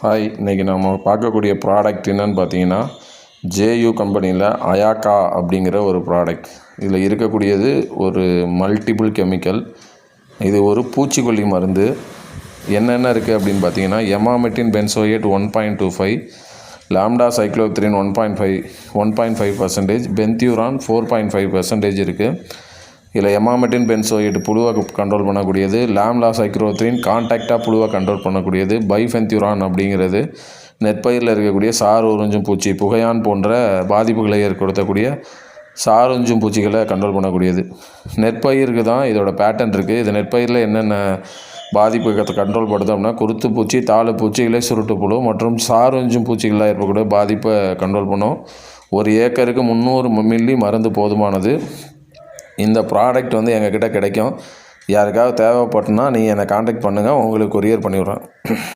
Hi, இன்றைக்கி நம்ம பார்க்கக்கூடிய ப்ராடக்ட் என்னென்னு பார்த்தீங்கன்னா, ஜேயு கம்பெனியில் அயாக்கா அப்படிங்கிற ஒரு ப்ராடக்ட். இதில் இருக்கக்கூடியது ஒரு மல்டிபிள் கெமிக்கல். இது ஒரு பூச்சிக்கொல்லி மருந்து. என்னென்ன இருக்குது அப்படின்னு பார்த்தீங்கன்னா, எமாமெட்டின் பென்சோயேட் 1.25, லாம்டா சைக்ளோத்ரின் 1.5%, பென்தியூரான் 4.5% இருக்குது. இதில் எமாமெட்டின் பென்சோயேட் புழுவை கண்ட்ரோல் பண்ணக்கூடியது, லாம்டா சைக்ளோத்ரின் கான்டாக்டாக புழுவை கண்ட்ரோல் பண்ணக்கூடியது, பைஃபென்தியூரான் அப்படிங்கிறது நெற்பயிரில் இருக்கக்கூடிய சார் உறிஞ்சும் பூச்சி, புகையான் போன்ற பாதிப்புகளை ஏற்படுத்தக்கூடிய சார் உறிஞ்சும் பூச்சிகளை கண்ட்ரோல் பண்ணக்கூடியது. நெற்பயிருக்கு தான் இதோட பேட்டன் இருக்குது. இது நெற்பயிரில் என்னென்ன பாதிப்பு கண்ட்ரோல் படுத்தோம்னா, குருத்து பூச்சி, தாழு பூச்சி, இலை சுருட்டு புழு மற்றும் சார் உறிஞ்சும் பூச்சிகளாக ஏற்படக்கூடிய பாதிப்பை கண்ட்ரோல் பண்ணும். ஒரு ஏக்கருக்கு 300 மில்லி மருந்து போதுமானது. இந்த ப்ராடக்ட் எங்ககிட்ட கிடைக்கும். யாருக்காவது தேவைப்பட்டுனா நீங்கள் என்னை காண்டாக்ட் பண்ணுங்கள், உங்களுக்கு கொரியர் பண்ணிவிட்றேன்.